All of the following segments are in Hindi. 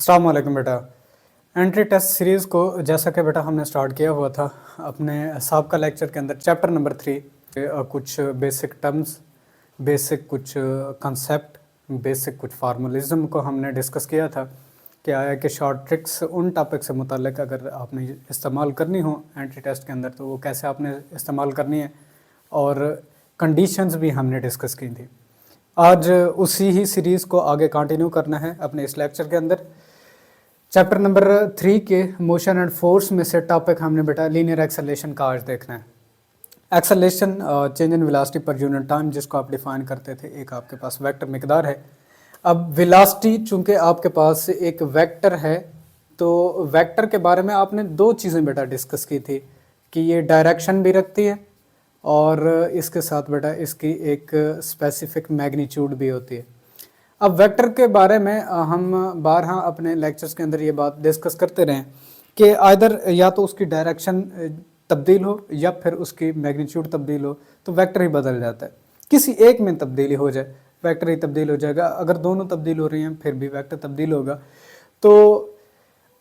अस्सलाम वालेकुम बेटा। एंट्री टेस्ट सीरीज़ को जैसा कि बेटा हमने स्टार्ट किया हुआ था अपने साबका लेक्चर के अंदर चैप्टर नंबर 3 कुछ बेसिक टर्म्स, बेसिक कुछ कंसेप्ट, बेसिक कुछ फार्मलिज्म को हमने डिस्कस किया था। क्या है कि शॉर्ट ट्रिक्स उन टॉपिक से मुतालिक अगर आपने इस्तेमाल करनी हो एंट्री टेस्ट के अंदर तो वो कैसे आपने इस्तेमाल करनी है, और कंडीशंस भी हमने डिस्कस की थी। आज उसी ही सीरीज़ को आगे कंटिन्यू करना है अपने इस लेक्चर के अंदर। चैप्टर नंबर 3 के मोशन एंड फोर्स में से टॉपिक हमने बेटा लीनियर एक्सेलरेशन का आज देखना है। Acceleration change in velocity per unit time, जिसको आप डिफाइन करते थे, एक आपके पास वेक्टर मिकदार है। अब वेलोसिटी चूंकि आपके पास एक वेक्टर है, तो वेक्टर के बारे में आपने दो चीज़ें बेटा डिस्कस की थी कि ये डायरेक्शन भी रखती है और इसके साथ बेटा इसकी एक स्पेसिफिक मैग्नीट्यूड भी होती है। अब वेक्टर के बारे में हम बारहा अपने लेक्चर्स के अंदर ये बात डिस्कस करते रहे कि आइदर या तो उसकी डायरेक्शन तब्दील हो या फिर उसकी मैग्नीट्यूड तब्दील हो तो वेक्टर ही बदल जाता है। किसी एक में तब्दीली हो जाए वेक्टर ही तब्दील हो जाएगा, अगर दोनों तब्दील हो रही हैं फिर भी वेक्टर तब्दील होगा। तो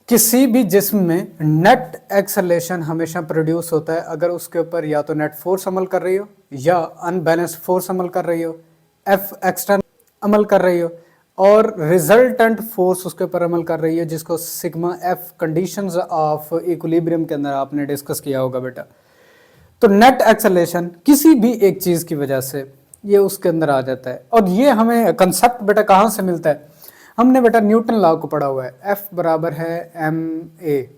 किसी भी जिस्म में नेट एक्सेलरेशन हमेशा प्रोड्यूस होता है अगर उसके ऊपर या तो नेट फोर्स अमल कर रही हो या अनबैलेंस्ड फोर्स अमल कर रही हो, एफ एक्सटर्नल अमल कर रही हो, और रिजल्टेंट फोर्स उसके ऊपर अमल कर रही है, जिसको sigma F conditions of equilibrium के अंदर आपने डिस्कस किया होगा बेटा। तो नेट एक्सेलरेशन किसी भी एक चीज़ की वजह से ये उसके अंदर आ जाता है। और ये हमें कंसेप्ट बेटा कहाँ से मिलता है? हमने बेटा न्यूटन लॉ को पढ़ा हुआ है, एफ बराबर है एम ए।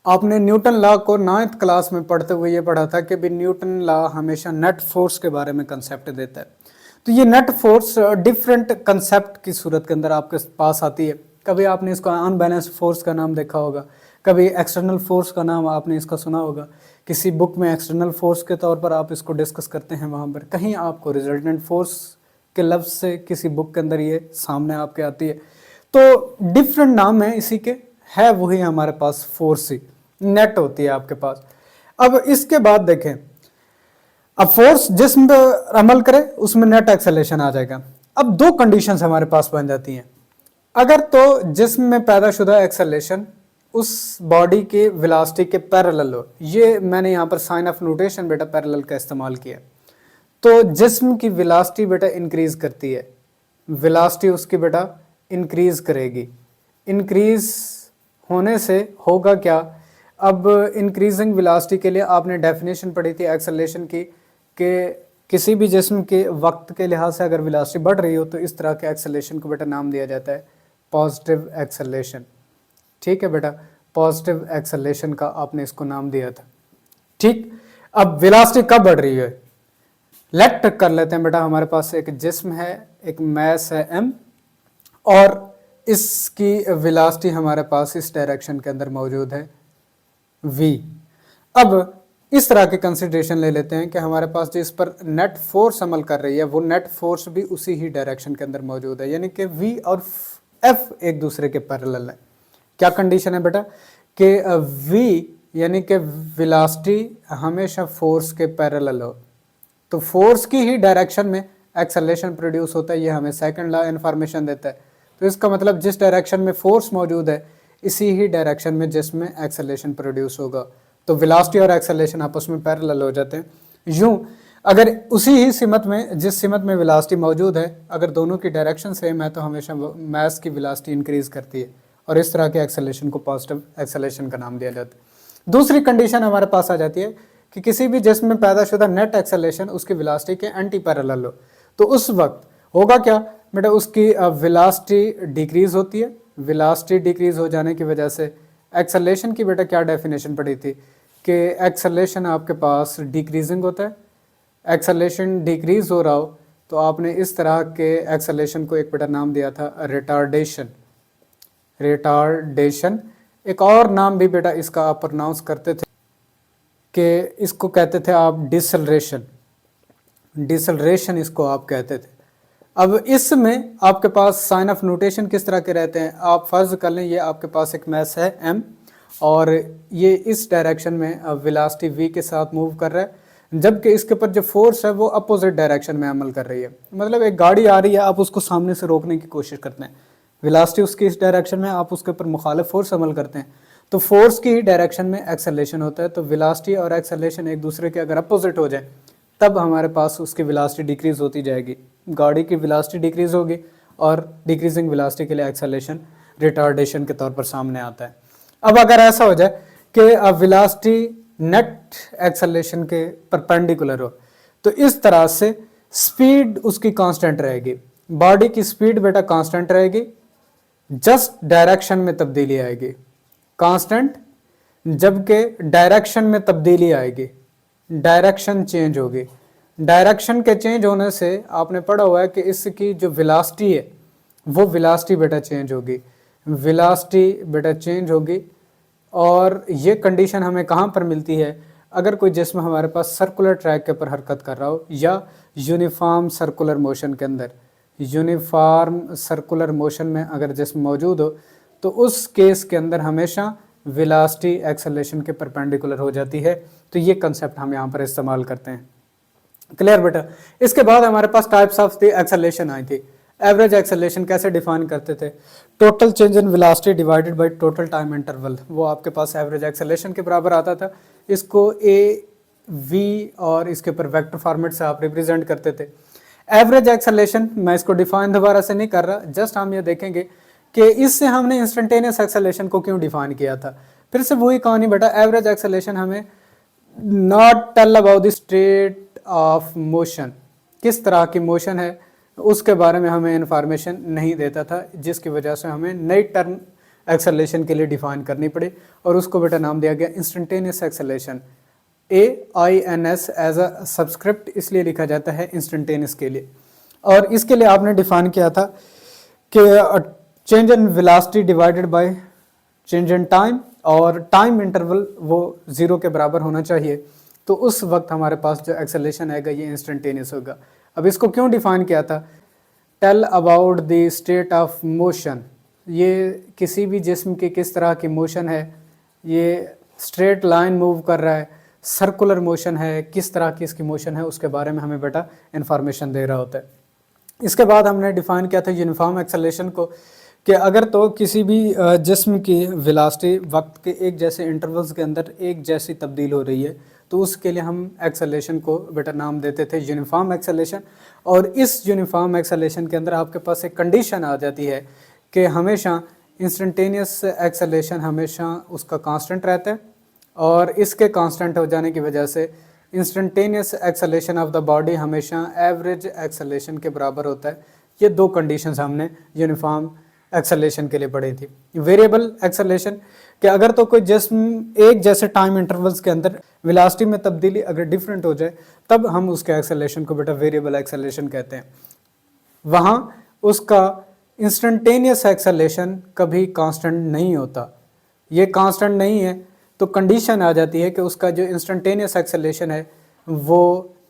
आपने न्यूटन लॉ को 9th क्लास में पढ़ते हुए ये पढ़ा था कि भी न्यूटन लॉ हमेशा नेट फोर्स के बारे में कंसेप्ट देता है। तो ये नेट फोर्स डिफरेंट कंसेप्ट की सूरत के अंदर आपके पास आती है। कभी आपने इसको अनबैलेंस्ड फोर्स का नाम देखा होगा, कभी एक्सटर्नल फोर्स का नाम आपने इसका सुना होगा, किसी बुक में एक्सटर्नल फोर्स के तौर पर आप इसको डिस्कस करते हैं, वहाँ पर कहीं आपको रिजल्टेंट फोर्स के लफ्ज़ से किसी बुक के अंदर ये सामने आपके आती है। तो डिफरेंट नाम है इसी के, है वही हमारे पास फोर्स ही नेट होती है आपके पास। अब इसके बाद देखें, अब फोर्स जिस्म पर अमल करे उसमें नेट एक्सेलरेशन आ जाएगा। अब दो कंडीशंस हमारे पास बन जाती हैं। अगर तो जिस्म में पैदाशुदा एक्सेलरेशन उस बॉडी के वेलोसिटी के पैरेलल हो, ये मैंने यहाँ पर साइन ऑफ नोटेशन बेटा पैरेलल का इस्तेमाल किया, तो जिस्म की वेलोसिटी बेटा इंक्रीज करती है, वेलोसिटी उसकी बेटा इंक्रीज करेगी। इंक्रीज होने से होगा क्या? अब इंक्रीजिंग वेलोसिटी के लिए आपने डेफिनेशन पढ़ी थी एक्सेलरेशन की कि किसी भी जिस्म के वक्त के लिहाज से अगर वेलोसिटी बढ़ रही हो तो इस तरह के एक्सेलरेशन को बेटा नाम दिया जाता है पॉजिटिव एक्सेलरेशन। ठीक है बेटा, पॉजिटिव एक्सेलरेशन का आपने इसको नाम दिया था। ठीक, अब वेलोसिटी कब बढ़ रही है? लेट कर लेते हैं बेटा, हमारे पास एक जिस्म है, एक मैस है m, और इसकी वेलोसिटी हमारे पास इस डायरेक्शन के अंदर मौजूद है v। अब इस तरह के कंसिडरेशन ले लेते हैं कि हमारे पास जिस पर नेट फोर्स अमल कर रही है वो नेट फोर्स भी उसी ही डायरेक्शन के अंदर मौजूद है, यानी कि v और f एक दूसरे के पैरेलल है। क्या कंडीशन है बेटा कि v यानी कि वेलोसिटी हमेशा फोर्स के पैरेलल हो, तो फोर्स की ही डायरेक्शन में एक्सेलरेशन प्रोड्यूस होता है। ये हमें सेकंड लॉ इन्फॉर्मेशन देता है। तो इसका मतलब जिस डायरेक्शन में फोर्स मौजूद है इसी ही डायरेक्शन में जिसमें एक्सेलरेशन प्रोड्यूस होगा। तो वेलोसिटी और एक्सेलरेशन आपस में पैरेलल हो जाते हैं। यूं अगर उसी ही सिमत में जिस सिमत में वेलोसिटी मौजूद है, अगर दोनों की डायरेक्शन सेम है तो हमेशा मास की वेलोसिटी इंक्रीज करती है, और इस तरह के एक्सेलरेशन को पॉजिटिव एक्सेलरेशन का नाम दिया जाता है। दूसरी कंडीशन हमारे पास आ जाती है कि किसी भी जिस्म में पैदाशुदा नेट एक्सेलरेशन उसकी वेलोसिटी के एंटी पैरेलल हो, तो उस वक्त होगा क्या बेटा, उसकी वेलोसिटी डिक्रीज होती है। वेलोसिटी डिक्रीज हो जाने की वजह से एक्सेलरेशन की बेटा क्या डेफिनेशन पड़ी थी कि एक्सेलरेशन आपके पास डिक्रीजिंग होता है। एक्सेलरेशन डिक्रीज हो रहा हो तो आपने इस तरह के एक्सेलरेशन को एक बेटा नाम दिया था रिटार्डेशन। रिटार्डेशन एक और नाम भी बेटा इसका आप प्रोनाउंस करते थे कि इसको कहते थे आप डिसलरेशन। डिसलरेशन इसको आप कहते थे। अब इसमें आपके पास साइन ऑफ नोटेशन किस तरह के रहते हैं? आप फर्ज कर लें ये आपके पास एक मैस है m, और ये इस डायरेक्शन में वेलोसिटी v के साथ मूव कर रहा है, जबकि इसके ऊपर जो फोर्स है वो अपोजिट डायरेक्शन में अमल कर रही है। मतलब एक गाड़ी आ रही है, आप उसको सामने से रोकने की कोशिश करते हैं, वेलोसिटी उसकी इस डायरेक्शन में, आप उसके ऊपर मुखालिफ फोर्स अमल करते हैं तो फोर्स की ही डायरेक्शन में एक्सेलरेशन होता है। तो वेलोसिटी और एक्सेलरेशन एक दूसरे के अगर अपोजिट हो जाए तब हमारे पास उसकी वेलोसिटी डिक्रीज होती जाएगी, गाड़ी की वेलोसिटी डिक्रीज होगी और डिक्रीजिंग वेलोसिटी के लिए एक्सेलरेशन रिटार्डेशन के तौर पर सामने आता है। अब अगर ऐसा हो जाए कि अब वेलोसिटी नेट एक्सेलरेशन के परपेंडिकुलर हो तो इस तरह से स्पीड उसकी कांस्टेंट रहेगी, बॉडी की स्पीड बेटा कांस्टेंट रहेगी, जस्ट डायरेक्शन में तब्दीली आएगी, कांस्टेंट जबकि डायरेक्शन में तब्दीली आएगी, डायरेक्शन चेंज होगी। डायरेक्शन के चेंज होने से आपने पढ़ा हुआ है कि इसकी जो वेलोसिटी है वो वेलोसिटी बेटा चेंज होगी, वेलोसिटी बेटा चेंज होगी। और ये कंडीशन हमें कहाँ पर मिलती है, अगर कोई जिस्म हमारे पास सर्कुलर ट्रैक के ऊपर हरकत कर रहा हो या यूनिफॉर्म सर्कुलर मोशन के अंदर, यूनिफॉर्म सर्कुलर मोशन में अगर जिस्म मौजूद हो तो उस केस के अंदर हमेशा वेलोसिटी एक्सेलरेशन के परपेंडिकुलर हो जाती है। तो ये कंसेप्ट हम यहाँ पर इस्तेमाल करते हैं। क्लियर बेटा। इसके बाद हमारे पास टाइप्स ऑफ द एक्सेलरेशन आई थी। एवरेज एक्सेलरेशन कैसे डिफाइन करते थे, total change in velocity divided by total time interval, वो आपके पास एवरेज एक्सेलरेशन के बराबर आता था। इसको ए वी और इसके ऊपर वेक्टर फॉर्मेट से आप रिप्रेजेंट करते थे। एवरेज एक्सेलरेशन मैं इसको डिफाइन दोबारा से नहीं कर रहा, जस्ट हम ये देखेंगे कि इससे हमने इंस्टेंटेनियस एक्सेलरेशन को क्यों डिफाइन किया था। फिर से वही कहानी बेटा, एवरेज एक्सेलरेशन हमें not tell about the state of motion, किस तरह की मोशन है उसके बारे में हमें इंफॉर्मेशन नहीं देता था, जिसकी वजह से हमें नई टर्म एक्सेलरेशन के लिए डिफाइन करनी पड़ी और उसको बेटा नाम दिया गया instantaneous acceleration. AINS as a subscript इसलिए लिखा जाता है इंस्टेंटेनियस के लिए। और इसके लिए आपने डिफाइन किया था कि change in velocity divided by change in time, और टाइम इंटरवल वो 0 के बराबर होना चाहिए। तो उस वक्त हमारे पास जो एक्सेलरेशन आएगा ये इंस्टेंटेनियस होगा। अब इसको क्यों डिफाइन किया था, tell about the state of motion, ये किसी भी जिस्म की किस तरह की मोशन है, ये स्ट्रेट लाइन मूव कर रहा है, सर्कुलर मोशन है, किस तरह की इसकी मोशन है, उसके बारे में हमें बेटा इंफॉर्मेशन दे रहा होता है। इसके बाद हमने डिफाइन किया था यूनिफॉर्म एक्सेलरेशन को, कि अगर तो किसी भी जिस्म की वेलोसिटी वक्त के एक जैसे इंटरवल्स के अंदर एक जैसी तब्दील हो रही है तो उसके लिए हम एक्सेलरेशन को बेटा नाम देते थे यूनिफॉर्म एक्सेलरेशन। और इस यूनिफॉर्म एक्सेलरेशन के अंदर आपके पास एक कंडीशन आ जाती है कि हमेशा इंस्टेंटेनियस एक्सेलरेशन हमेशा उसका कांस्टेंट रहता है, और इसके कांस्टेंट हो जाने की वजह से instantaneous acceleration of the body हमेशा एवरेज एक्सेलरेशन के बराबर होता है। ये दो कंडीशंस हमने यूनिफॉर्म एक्सेलरेशन के लिए पढ़ी थी। वेरिएबल एक्सेलरेशन कि अगर तो कोई जिस्म एक जैसे टाइम इंटरवल्स के अंदर वेलोसिटी में तब्दीली अगर डिफरेंट हो जाए तब हम उसके एक्सेलरेशन को बेटा वेरिएबल एक्सेलरेशन कहते हैं। वहाँ उसका इंस्टेंटेनियस एक्सेलरेशन कभी कांस्टेंट नहीं होता। ये कांस्टेंट नहीं है तो कंडीशन आ जाती है कि उसका जो इंस्टेंटेनियस एक्सेलरेशन है वो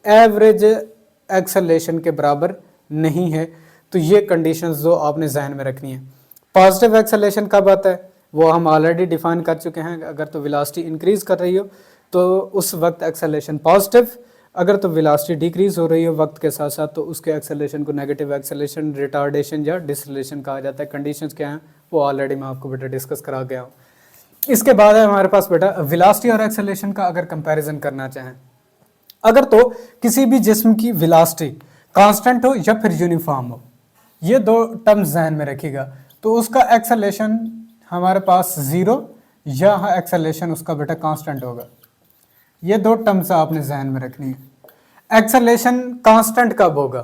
एवरेज एक्सेलरेशन के बराबर नहीं है। तो ये कंडीशंस जो आपने जहन में रखनी है। पॉजिटिव एक्सेलरेशन कब आता है वो हम ऑलरेडी डिफाइन कर चुके हैं। अगर तो वेलोसिटी इंक्रीज कर रही हो तो उस वक्त एक्सेलरेशन पॉजिटिव, अगर तो वेलोसिटी डिक्रीज हो रही हो वक्त के साथ साथ तो उसके एक्सेलरेशन को नेगेटिव एक्सेलरेशन, रिटार्डेशन या डिसलेशन कहा जाता है। कंडीशंस क्या हैं वो ऑलरेडी मैं आपको बेटा डिस्कस करा गया हूँ। इसके बाद है हमारे पास बेटा वेलोसिटी और एक्सेलरेशन का अगर कंपैरिजन करना चाहें, अगर तो किसी भी जिस्म की वेलोसिटी कांस्टेंट हो या फिर यूनिफॉर्म हो, ये दो टर्म्स जहन में रखिएगा, तो उसका एक्सेलरेशन हमारे पास 0 या एक्सेलरेशन उसका बेटा कांस्टेंट होगा। ये दो टर्म्स आपने जहन में रखनी है। एक्सेलरेशन कांस्टेंट कब होगा,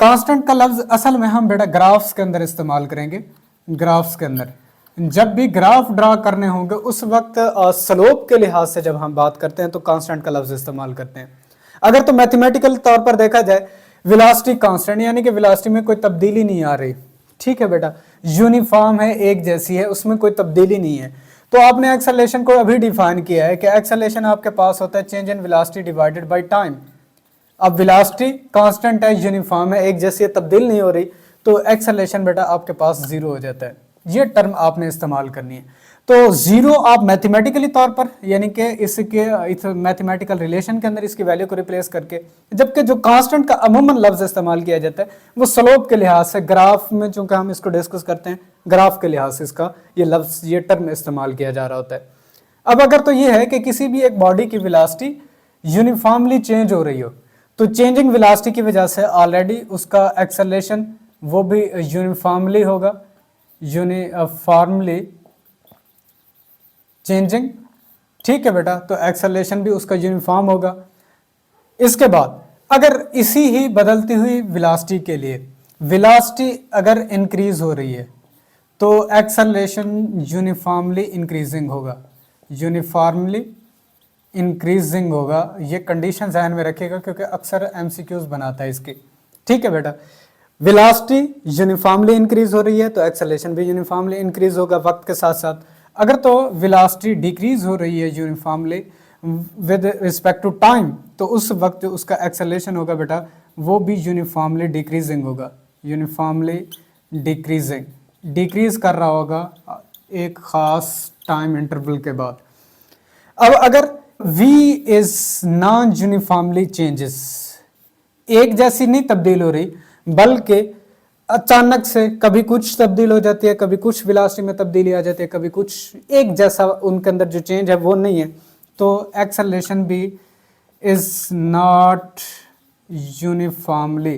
कांस्टेंट का लफ्ज असल में हम बेटा ग्राफ्स के अंदर इस्तेमाल करेंगे। ग्राफ्स के अंदर जब भी ग्राफ ड्रा करने होंगे उस वक्त स्लोप के लिहाज से जब हम बात करते हैं तो कांस्टेंट का लफ्ज इस्तेमाल करते हैं। अगर तो मैथमेटिकल तौर पर देखा जाए वेलोसिटी कांस्टेंट यानी कि वेलोसिटी में कोई तब्दीली नहीं आ रही, ठीक है बेटा, यूनिफॉर्म है, एक जैसी है, उसमें कोई तब्दीली नहीं है, तो आपने एक्सेलरेशन को अभी डिफाइन किया है कि एक्सेलरेशन आपके पास होता है change in velocity divided by time. अब वेलोसिटी कांस्टेंट है, यूनिफॉर्म है, एक जैसी है, तब्दील नहीं हो रही, तो एक्सेलरेशन बेटा आपके पास 0 हो जाता है। ये टर्म आपने इस्तेमाल करनी है। तो जीरो आप मैथमेटिकली तौर पर यानी कि इसके इस मैथमेटिकल रिलेशन के अंदर इसकी वैल्यू को रिप्लेस करके, जबकि जो कांस्टेंट का अमूमन लफ्ज इस्तेमाल किया जाता है वो स्लोप के लिहाज से, ग्राफ में चूंकि हम इसको डिस्कस करते हैं ग्राफ के लिहाज से इसका ये लफ्ज ये टर्म इस्तेमाल किया जा रहा होता है। अब अगर तो ये है कि किसी भी एक बॉडी की वेलोसिटी यूनिफॉर्मली चेंज हो रही हो, तो चेंजिंग वेलोसिटी की वजह से ऑलरेडी उसका एक्सेलरेशन वो भी यूनिफॉर्मली होगा, यूनिफॉर्मली चेंजिंग, ठीक है बेटा। तो एक्सेलरेशन भी उसका यूनिफॉर्म होगा। इसके बाद अगर इसी ही बदलती हुई वेलोसिटी के लिए वेलोसिटी अगर इंक्रीज हो रही है तो एक्सेलरेशन यूनिफॉर्मली इंक्रीजिंग होगा, यूनिफॉर्मली इंक्रीजिंग होगा। ये कंडीशन ध्यान में रखिएगा क्योंकि अक्सर एमसीक्यूज बनाता है इसकी, ठीक है बेटा। वेलोसिटी यूनिफॉर्मली इंक्रीज हो रही है तो एक्सेलरेशन भी यूनिफॉर्मली इंक्रीज होगा वक्त के साथ साथ। अगर तो वेलोसिटी डिक्रीज हो रही है uniformly with respect to time, तो उस वक्त जो उसका एक्सेलरेशन होगा बेटा वो भी यूनिफॉर्मली डिक्रीजिंग होगा, यूनिफॉर्मली डिक्रीजिंग, डिक्रीज कर रहा होगा एक खास टाइम इंटरवल के बाद। अब अगर v is non uniformly changes, एक जैसी नहीं तब्दील हो रही बल्कि अचानक से कभी कुछ तब्दील हो जाती है, कभी कुछ वेलोसिटी में तब्दीली आ जाती है, कभी कुछ एक जैसा उनके अंदर जो चेंज है वो नहीं है, तो एक्सेलरेशन भी is not uniformly,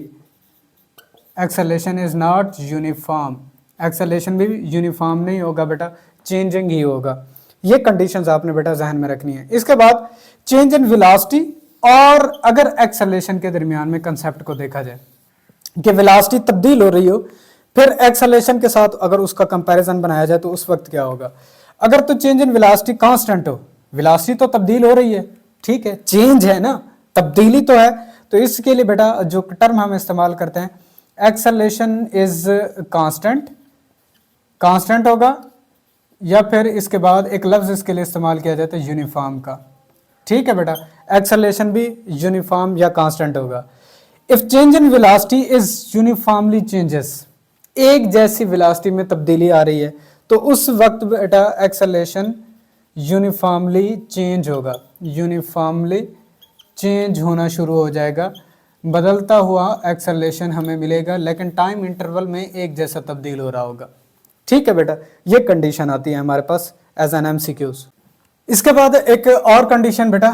acceleration is not uniform, acceleration भी यूनिफॉर्म नहीं होगा बेटा, चेंजिंग ही होगा। ये कंडीशंस आपने बेटा जहन में रखनी है। इसके बाद चेंज इन वेलोसिटी और अगर एक्सेलरेशन के दरमियान में कंसेप्ट को देखा जाए कि वेलोसिटी तब्दील हो रही हो फिर एक्सेलरेशन के साथ अगर उसका कंपैरिजन बनाया जाए तो उस वक्त क्या होगा। अगर तो चेंज इन वेलोसिटी कांस्टेंट हो, वेलोसिटी तो तब्दील हो रही है, ठीक है, चेंज है ना, तब्दीली तो है, तो इसके लिए बेटा जो टर्म हम इस्तेमाल करते हैं एक्सेलरेशन इज कांस्टेंट, कांस्टेंट होगा, या फिर इसके बाद एक लफ्ज इसके लिए इस्तेमाल किया जाता है यूनिफॉर्म का, ठीक है बेटा। एक्सेलरेशन भी यूनिफॉर्म या कांस्टेंट होगा। If change in velocity is uniformly changes, एक जैसी वेलोसिटी में तब्दीली आ रही है तो उस वक्त बेटा एक्सेलरेशन यूनिफॉर्मली चेंज होगा, यूनिफॉर्मली चेंज होना शुरू हो जाएगा, बदलता हुआ एक्सेलरेशन हमें मिलेगा लेकिन टाइम इंटरवल में एक जैसा तब्दील हो रहा होगा, ठीक है बेटा। ये कंडीशन आती है हमारे पास एज एन एमसीक्यूज। इसके बाद एक और कंडीशन बेटा,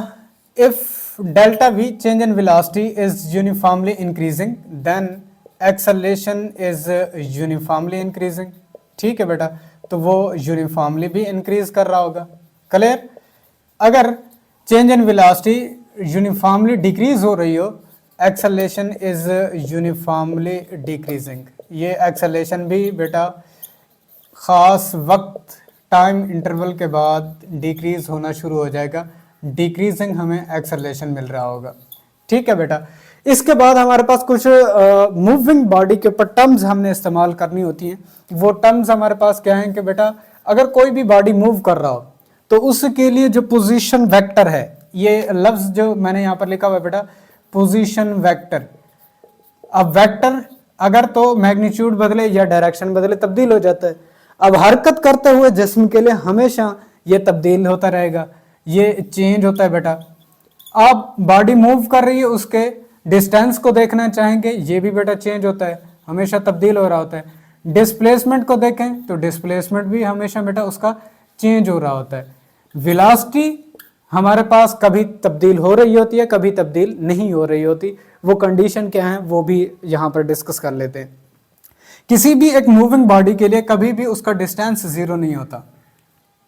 if delta v change in velocity is uniformly increasing then acceleration is uniformly increasing, ठीक है बेटा, तो वो यूनिफॉर्मली भी इंक्रीज कर रहा होगा, क्लियर। अगर change in velocity uniformly decrease हो रही हो, एक्सेलरेशन इज यूनिफॉर्मली डिक्रीजिंग, ये एक्सेलरेशन भी बेटा ख़ास वक्त टाइम इंटरवल के बाद डिक्रीज होना शुरू हो जाएगा, डिक्रीजिंग हमें एक्सेलरेशन मिल रहा होगा, ठीक है बेटा। इसके बाद हमारे पास कुछ मूविंग बॉडी के ऊपर टर्म्स हमने इस्तेमाल करनी होती हैं। वो टर्म्स हमारे पास क्या हैं कि बेटा अगर कोई भी बॉडी मूव कर रहा हो तो उसके लिए जो पोजीशन वेक्टर है, ये लफ्ज़ जो मैंने यहाँ पर लिखा हुआ है बेटा पोजीशन वेक्टर। अब वेक्टर अगर तो मैग्नीट्यूड बदले या डायरेक्शन बदले तब्दील हो जाता है। अब हरकत करते हुए जिस्म के लिए हमेशा ये तब्दील होता रहेगा, ये चेंज होता है बेटा। आप बॉडी मूव कर रही है उसके डिस्टेंस को देखना चाहेंगे, ये भी बेटा चेंज होता है, हमेशा तब्दील हो रहा होता है। डिस्प्लेसमेंट को देखें तो डिस्प्लेसमेंट भी हमेशा बेटा उसका चेंज हो रहा होता है। वेलोसिटी हमारे पास कभी तब्दील हो रही होती है, कभी तब्दील नहीं हो रही होती। वो कंडीशन क्या है वो भी यहाँ पर डिस्कस कर लेते हैं। किसी भी एक मूविंग बॉडी के लिए कभी भी उसका डिस्टेंस जीरो नहीं होता।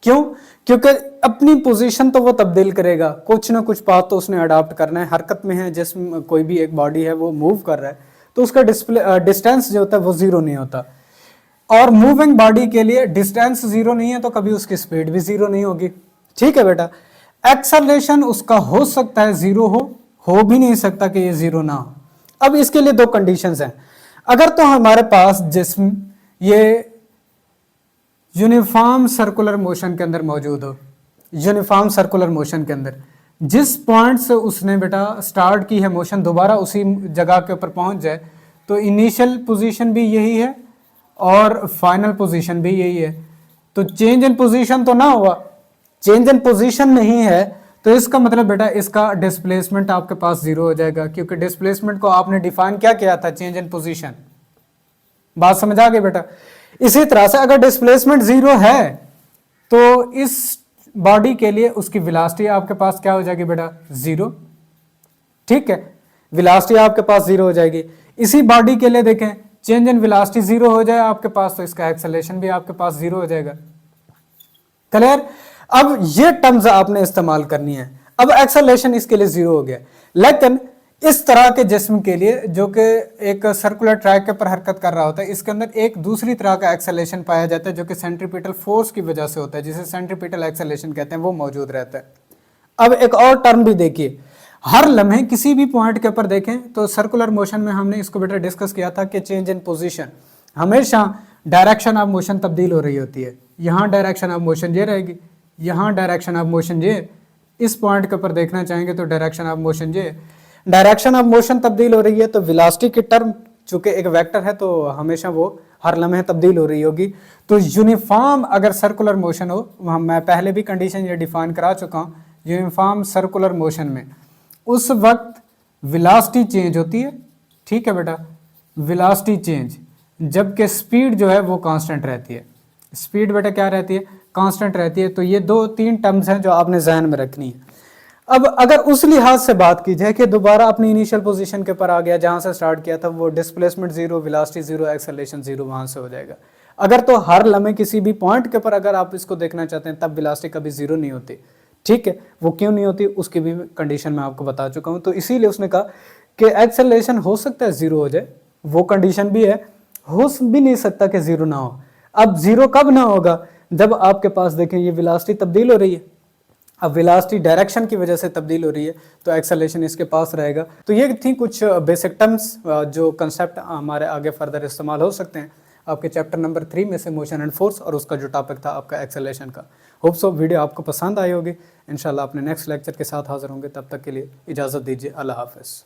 क्यों? क्योंकि अपनी पोजीशन तो वो तब्दील करेगा, कुछ ना कुछ पाथ तो उसने अडॉप्ट करना है। हरकत में है, जिसमें कोई भी एक बॉडी है वो मूव कर रहा है तो उसका डिस्टेंस जो होता है वो जीरो नहीं होता। और मूविंग बॉडी के लिए डिस्टेंस जीरो नहीं है तो कभी उसकी स्पीड भी जीरो नहीं होगी, ठीक है बेटा। एक्सेलरेशन उसका हो सकता है जीरो हो भी नहीं सकता कि ये जीरो ना हो। अब इसके लिए दो कंडीशंस हैं। अगर तो हमारे पास जिस्म ये यूनिफॉर्म सर्कुलर मोशन के अंदर मौजूद हो, यूनिफॉर्म सर्कुलर मोशन के अंदर जिस पॉइंट से उसने बेटा स्टार्ट की है मोशन दोबारा उसी जगह के ऊपर पहुंच जाए, तो इनिशियल पोजीशन भी यही है और फाइनल पोजीशन भी यही है। तो चेंज इन पोजीशन तो ना हुआ, चेंज इन पोजीशन नहीं है, तो इसका मतलब बेटा इसका डिस्प्लेसमेंट आपके पास जीरो हो जाएगा, क्योंकि डिस्प्लेसमेंट को आपने डिफाइन क्या किया था, चेंज इन पोजीशन। बात समझ आ गई बेटा। इसी तरह से अगर डिस्प्लेसमेंट जीरो है तो इस बॉडी के लिए उसकी वेलोसिटी आपके पास क्या हो जाएगी बेटा, जीरो। ठीक है, वेलोसिटी आपके पास जीरो हो जाएगी। इसी बॉडी के लिए देखें चेंज इन वेलोसिटी जीरो हो जाए आपके पास, तो इसका एक्सेलरेशन भी आपके पास जीरो हो जाएगा। क्लियर। अब ये टर्म्स आपने इस्तेमाल करनी है। अब एक्सेलरेशन इसके लिए जीरो हो गया, लेकिन इस तरह के जिस्म के लिए जो कि एक सर्कुलर ट्रैक के पर हरकत कर रहा होता है, इसके अंदर एक दूसरी तरह का एक्सेलरेशन पाया जाता है जो कि सेंट्रीपिटल फोर्स की वजह से होता है, जिसे सेंट्रीपिटल एक्सेलरेशन कहते हैं, वो मौजूद रहता है। अब एक और टर्म भी देखिए, हर लम्हे किसी भी पॉइंट के ऊपर देखें तो सर्कुलर मोशन में हमने इसको बेटा डिस्कस किया था कि चेंज इन पोजीशन, हमेशा डायरेक्शन ऑफ मोशन तब्दील हो रही होती है। यहाँ डायरेक्शन ऑफ मोशन ये रहेगी, यहाँ डायरेक्शन ऑफ मोशन ये, इस पॉइंट के ऊपर देखना चाहेंगे तो डायरेक्शन ऑफ मोशन ये, डायरेक्शन ऑफ मोशन तब्दील हो रही है। तो वेलोसिटी की टर्म चूंकि एक वेक्टर है तो हमेशा वो हर लम्हे तब्दील हो रही होगी। तो यूनिफॉर्म अगर सर्कुलर मोशन हो, मैं पहले भी कंडीशन ये डिफाइन करा चुका हूँ, यूनिफॉर्म सर्कुलर मोशन में उस वक्त वेलोसिटी चेंज होती है। ठीक है बेटा, वेलोसिटी चेंज, जबकि स्पीड जो है वो कांस्टेंट रहती है। स्पीड बेटा क्या रहती है, कांस्टेंट रहती है। तो ये दो तीन टर्म्स हैं जो आपने जहन में रखनी है। अब अगर उस लिहाज से बात की जाए कि दोबारा अपनी इनिशियल पोजीशन के पर आ गया जहां से स्टार्ट किया था, वो displacement zero, velocity zero, acceleration zero वहां से हो जाएगा। अगर तो हर लम्हे किसी भी पॉइंट के पर अगर आप इसको देखना चाहते हैं तब वेलोसिटी कभी जीरो नहीं होती। ठीक है, वो क्यों नहीं होती उसकी भी कंडीशन मैं आपको बता चुका हूं। तो इसीलिए उसने कहा कि एक्सेलरेशन हो सकता है जीरो हो जाए, वो कंडीशन भी है, हो भी नहीं सकता कि जीरो ना हो। अब जीरो कब ना होगा, जब आपके पास देखें ये वेलोसिटी तब्दील हो रही है। अब वेलोसिटी डायरेक्शन की वजह से तब्दील हो रही है तो एक्सेलरेशन इसके पास रहेगा। तो ये थी कुछ बेसिक टर्म्स जो कंसेप्ट हमारे आगे फर्दर इस्तेमाल हो सकते हैं आपके चैप्टर नंबर 3 में से, मोशन एंड फोर्स, और उसका जो टॉपिक था आपका एक्सेलरेशन का। होप सो वीडियो आपको पसंद आई होगी। इंशाल्लाह अपने नेक्स्ट लेक्चर के साथ हाजिर होंगे, तब तक के लिए इजाज़त दीजिए। अल्लाह हाफ़िज़।